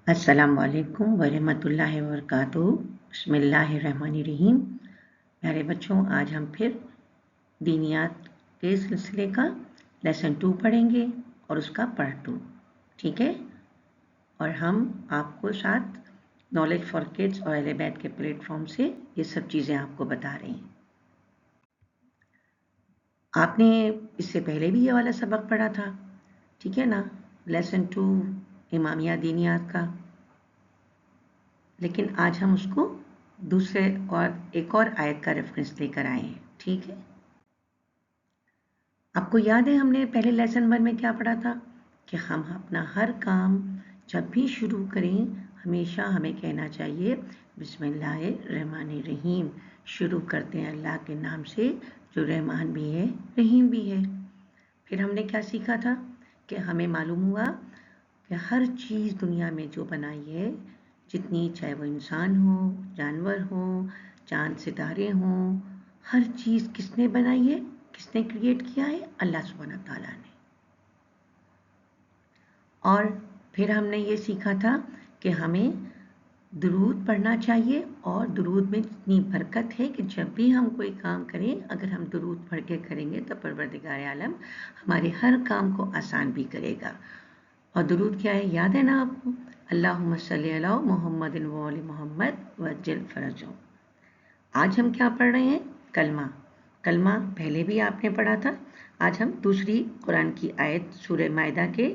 अस्सलामुअलैकुम वरहमतुल्लाहि वबरकातुहू। बिस्मिल्लाहिर्रहमानिर्रहीम। प्यारे बच्चों, आज हम फिर दीनियात के सिलसिले का लेसन 2 पढ़ेंगे और उसका पार्ट 2, ठीक है। और हम आपको साथ नॉलेज फॉर किड्स और अहले-बैत के प्लेटफॉर्म से ये सब चीज़ें आपको बता रहे हैं। आपने इससे पहले भी ये वाला सबक पढ़ा था, ठीक है ना, लेसन 2 इमामिया दीनियात का। लेकिन आज हम उसको दूसरे और एक और आयत का रेफरेंस लेकर आए हैं, ठीक है। आपको याद है हमने पहले लेसन 1 में क्या पढ़ा था कि हम अपना हर काम जब भी शुरू करें हमेशा हमें कहना चाहिए बिस्मिल्लाहिर्रहमानिर्रहीम। शुरू करते हैं अल्लाह के नाम से जो रहमान भी है रहीम भी है। फिर हमने क्या सीखा था कि हमें मालूम हुआ कि हर चीज़ दुनिया में जो बनाई है, जितनी, चाहे वो इंसान हो, जानवर हो, चांद सितारे हों, हर चीज़ किसने बनाई है, किसने क्रिएट किया है? अल्लाह सुब्हानहू तआला ने। और फिर हमने ये सीखा था कि हमें दुरूद पढ़ना चाहिए और दुरूद में इतनी बरकत है कि जब भी हम कोई काम करें, अगर हम दुरूद पढ़ के करेंगे तो परवरदिगार आलम हमारे हर काम को आसान भी करेगा। और दुरूद क्या है, याद है ना आपको? अल्लाहुम्मा सल्ली अला मुहम्मदिन व आलि मुहम्मद वअज्जिल फरजहू। आज हम क्या पढ़ रहे हैं? कलमा। कलमा पहले भी आपने पढ़ा था। आज हम दूसरी कुरान की आयत सूरह माइदा के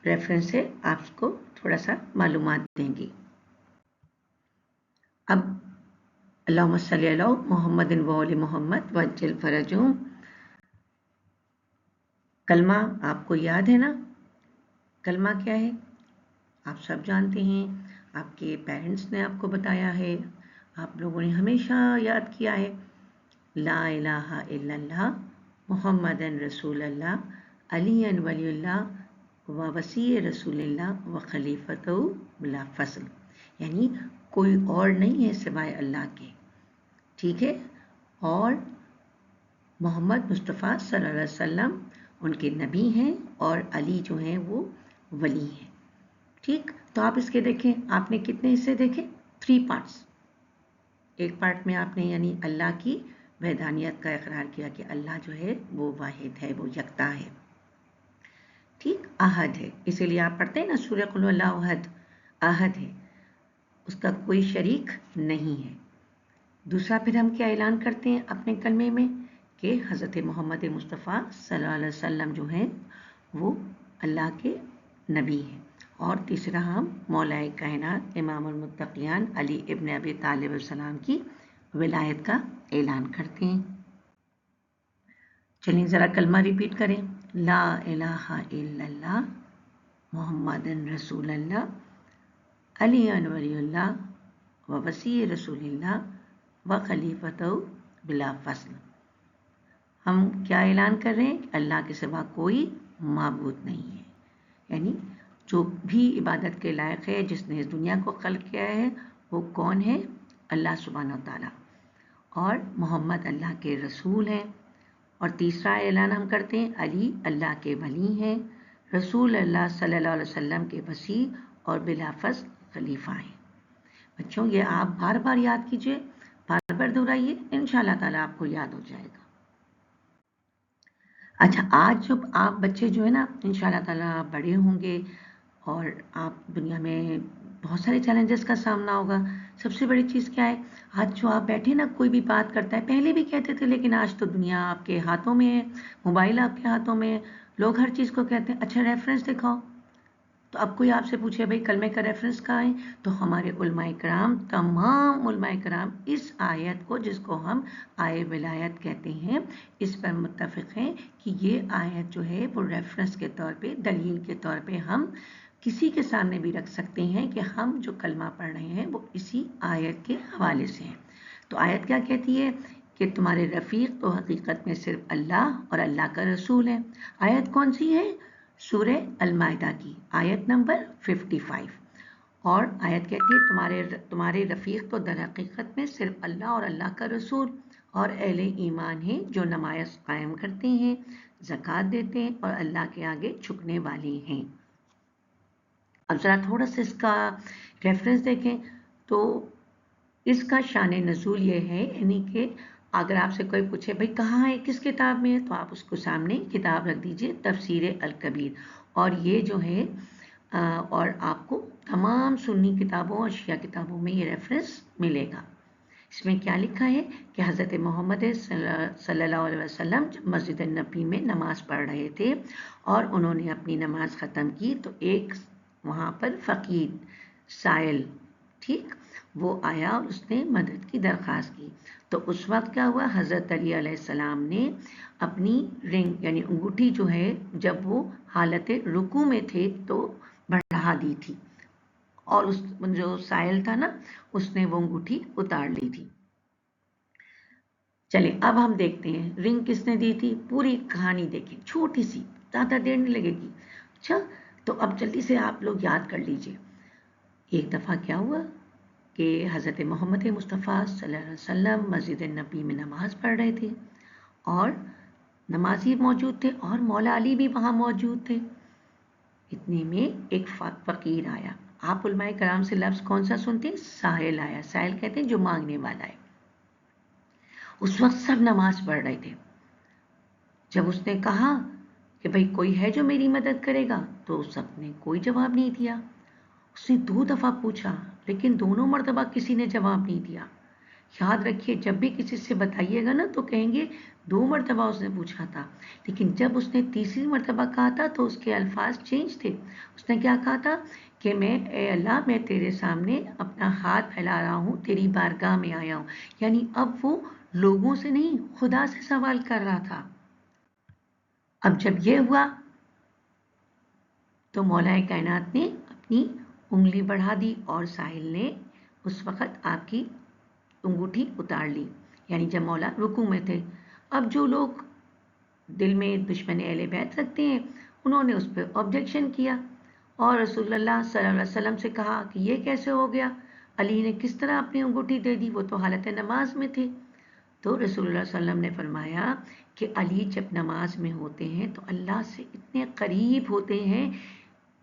रेफरेंस से आपको थोड़ा सा मालूमात देंगी। अब अल्लाहुम्मा सल्ली अला मुहम्मदिन व आलि मुहम्मद वअज्जिल फरजहू। कलमा आपको याद है ना? कलमा क्या है? आप सब जानते हैं, आपके पेरेंट्स ने आपको बताया है, आप लोगों ने हमेशा याद किया है। ला इलाहा इल्लल्लाह मुहम्मदन रसूलुल्लाह अलीयन वलीउल्लाह व वसी रसूलुल्लाह व खलीफतहू बिला फस्ल, यानी कोई और नहीं है सिवाय अल्लाह के, ठीक है। और मोहम्मद मुस्तफ़ा सल्लल्लाहु अलैहि वसल्लम उनके नबी हैं और अली जो हैं वो वली हैं, ठीक। तो आप इसके देखें, आपने कितने हिस्से देखे? 3 पार्ट्स। एक पार्ट में आपने यानी अल्लाह की वहदानियत का इकरार किया कि अल्लाह जो है वो वाहिद है, वो यकता है, ठीक, अहद है। इसीलिए आप पढ़ते हैं ना सूरह कुल हुवल्लाहु अहद, अहद है, उसका कोई शरीक नहीं है। दूसरा फिर हम क्या ऐलान करते हैं अपने कलमे में कि हज़रत मोहम्मद मुस्तफ़ा सल्लल्लाहु अलैहि वसल्लम जो हैं वो अल्लाह के नबी हैं। और तीसरा हम मौलाए कायनात इमामुल मुत्तक़ियान अली इब्न अबी तालिब अलैहिस्सलाम की विलायत का ऐलान करते हैं। चलिए ज़रा कलमा रिपीट करें। ला इलाहा इल्लल्लाह मुहम्मदन रसूलुल्लाह अलीयन वलीउल्लाह व वसी रसूलुल्लाह व खलीफतहू बिला फस्ल। हम क्या ऐलान कर रहे हैं? अल्लाह के सिवा कोई माबूद नहीं है, यानी जो भी इबादत के लायक है, जिसने इस दुनिया को खल्क किया है, वो कौन है? अल्लाह सुब्हानहू तआला। और मोहम्मद अल्लाह के रसूल हैं। और तीसरा ऐलान हम करते हैं अली अल्लाह के वली हैं, रसूल अल्लाह सल्लल्लाहु अलैहि वसल्लम के वसी और बिलाफस खलीफा हैं। बच्चों ये आप बार बार याद कीजिए, बार बार दोहराइए, इंशाअल्लाह ताला आपको याद हो जाएगा। अच्छा, आज जब आप बच्चे जो है ना इंशाअल्लाह ताला आप बड़े होंगे और आप दुनिया में बहुत सारे चैलेंजेस का सामना होगा। सबसे बड़ी चीज़ क्या है? आज जो आप बैठे ना, कोई भी बात करता है, पहले भी कहते थे लेकिन आज तो दुनिया आपके हाथों में है, मोबाइल आपके हाथों में है, लोग हर चीज़ को कहते हैं अच्छा रेफरेंस दिखाओ। तो अब कोई आपसे पूछे भाई कलमे का रेफरेंस कहाँ है, तो हमारे उलमाए कराम, तमाम उलमाए कराम इस आयत को, जिसको हम आय विलायत कहते हैं, इस पर मुत्तफ़िक़ हैं कि ये आयत जो है वो रेफरेंस के तौर पे, दलील के तौर पे हम किसी के सामने भी रख सकते हैं कि हम जो कलमा पढ़ रहे हैं वो इसी आयत के हवाले से हैं। तो आयत क्या कहती है कि तुम्हारे रफ़ीक तो हकीकत में सिर्फ अल्लाह और अल्लाह का रसूल है। आयत कौन सी है? सूरह अल-माइदा की आयत नंबर 55। और आयत कहती है तुम्हारे रफ़ीक तो दर हकीकत में सिर्फ अल्लाह और अल्लाह का रसूल और अहले ईमान हैं जो नमाज़ कायम करते हैं, ज़कात देते हैं और अल्लाह के आगे झुकने वाले हैं। अब ज़रा थोड़ा सा इसका रेफरेंस देखें तो इसका शान नज़ूल ये है, यानी कि अगर आपसे कोई पूछे भाई कहाँ है, किस किताब में है, तो आप उसको सामने किताब रख दीजिए, तफसीर अल कबीर। और ये जो है और आपको तमाम सुन्नी किताबों और शिया किताबों में ये रेफरेंस मिलेगा। इसमें क्या लिखा है कि हज़रत मोहम्मद सल्लल्लाहु अलैहि वसल्लम जब मस्जिद नबी में नमाज़ पढ़ रहे थे और उन्होंने अपनी नमाज ख़त्म की तो एक वहाँ पर फ़कीर साइल, ठीक, वो आया और उसने मदद की दरख्वास्त की। तो उस वक्त क्या हुआ, हज़रत अली अलैहिस्सलाम ने अपनी रिंग यानी अंगूठी जो है जब वो हालत रुकू में थे तो बढ़ा दी थी, और उस जो साइल था ना उसने वो अंगूठी उतार ली थी। चले अब हम देखते हैं रिंग किसने दी थी, पूरी कहानी देखें, छोटी सी, ज़्यादा देर नहीं लगेगी। अच्छा, तो अब जल्दी से आप लोग याद कर लीजिए। एक दफ़ा क्या हुआ कि हज़रत मोहम्मद मुस्तफ़ा सल्लल्लाहु अलैहि वसल्लम मस्जिद नबी में नमाज़ पढ़ रहे थे और नमाजी मौजूद थे और मौला अली भी वहाँ मौजूद थे। इतने में एक फ़कीर आया। आप उलमाए कराम से लफ्ज़ कौन सा सुनते हैं, साहिल आया। साहिल कहते हैं जो मांगने वाला है। उस वक्त सब नमाज पढ़ रहे थे। जब उसने कहा कि भाई कोई है जो मेरी मदद करेगा, तो सबने कोई जवाब नहीं दिया। उसने 2 दफ़ा पूछा लेकिन दोनों मर्तबा किसी ने जवाब नहीं दिया। याद रखिए जब भी किसी से बताइएगा ना तो कहेंगे 2 मर्तबा उसने पूछा था, लेकिन जब उसने तीसरी मर्तबा कहा था तो उसके अल्फाज चेंज थे। उसने क्या कहा था कि मैं, ए अल्लाह, मैं तेरे सामने अपना हाथ फैला रहा हूँ, तेरी बारगाह में आया हूँ। यानी अब वो लोगों से नहीं, खुदा से सवाल कर रहा था। अब जब ये हुआ तो मौलाए कायनात ने अपनी उंगली बढ़ा दी और साहिल ने उस वक़्त आपकी अंगूठी उतार ली, यानी जब मौला रुकू में थे। अब जो लोग दिल में दुश्मन अहले बैत रखते हैं उन्होंने उस पर ऑब्जेक्शन किया और रसूलुल्लाह सल्लल्लाहु अलैहि वसल्लम से कहा कि ये कैसे हो गया, अली ने किस तरह अपनी अंगूठी दे दी, वो तो हालत नमाज में थे। तो रसूलुल्लाह सल्लल्लाहु अलैहि वसल्लम ने फरमाया कि अली जब नमाज में होते हैं तो अल्लाह से इतने करीब होते हैं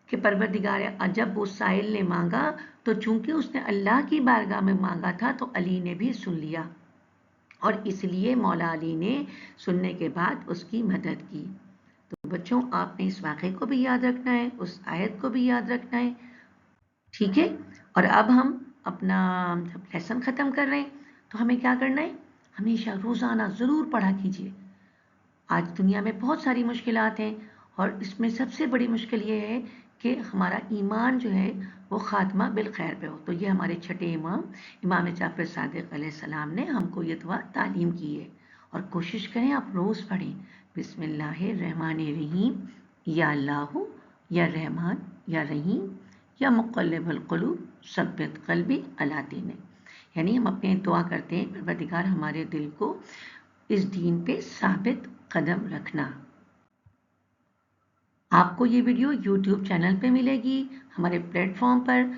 कि परवरदिगार, जब वो साइल ने मांगा तो चूंकि उसने अल्लाह की बारगाह में मांगा था तो अली ने भी सुन लिया और इसलिए मौला अली ने सुनने के बाद उसकी मदद की। तो बच्चों आपने इस वाक़े को भी याद रखना है, उस आयत को भी याद रखना है, ठीक है। और अब हम अपना जब लेसन ख़त्म कर रहे हैं तो हमें क्या करना है, हमेशा रोज़ाना ज़रूर पढ़ा कीजिए। आज दुनिया में बहुत सारी मुश्किलात हैं और इसमें सबसे बड़ी मुश्किल ये है कि हमारा ईमान जो है वो ख़ात्मा बिल खैर पे हो। तो ये हमारे छठे इमाम इमाम जाफ़र सादिक़ अलैहिस्सलाम ने हमको ये दुआ तालीम की है और कोशिश करें आप रोज़ पढ़ें, बिस्मिल्लाहिर्रहमानिर्रहीम, या अल्लाह या रहमान या रहीम या मुक़ल्लिबुल क़ुलूब सब्बित क़ल्बी अला दीनिक। यानी हम अपने दुआ करते हैं परवरदिगार हमारे दिल को इस दीन पे साबित कदम रखना। आपको ये वीडियो YouTube चैनल पे मिलेगी, हमारे प्लेटफॉर्म पर।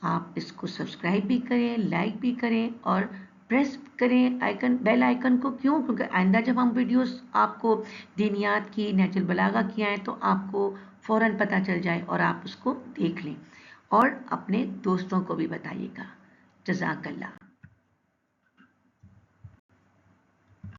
आप इसको सब्सक्राइब भी करें, लाइक भी करें और प्रेस करें आइकन, बेल आइकन को। क्यों? क्योंकि आइंदा जब हम वीडियोस आपको दीनियात की, नेचुरल बलागा की आएँ तो आपको फ़ौरन पता चल जाए और आप उसको देख लें और अपने दोस्तों को भी बताइएगा। जज़ाकल्लाह।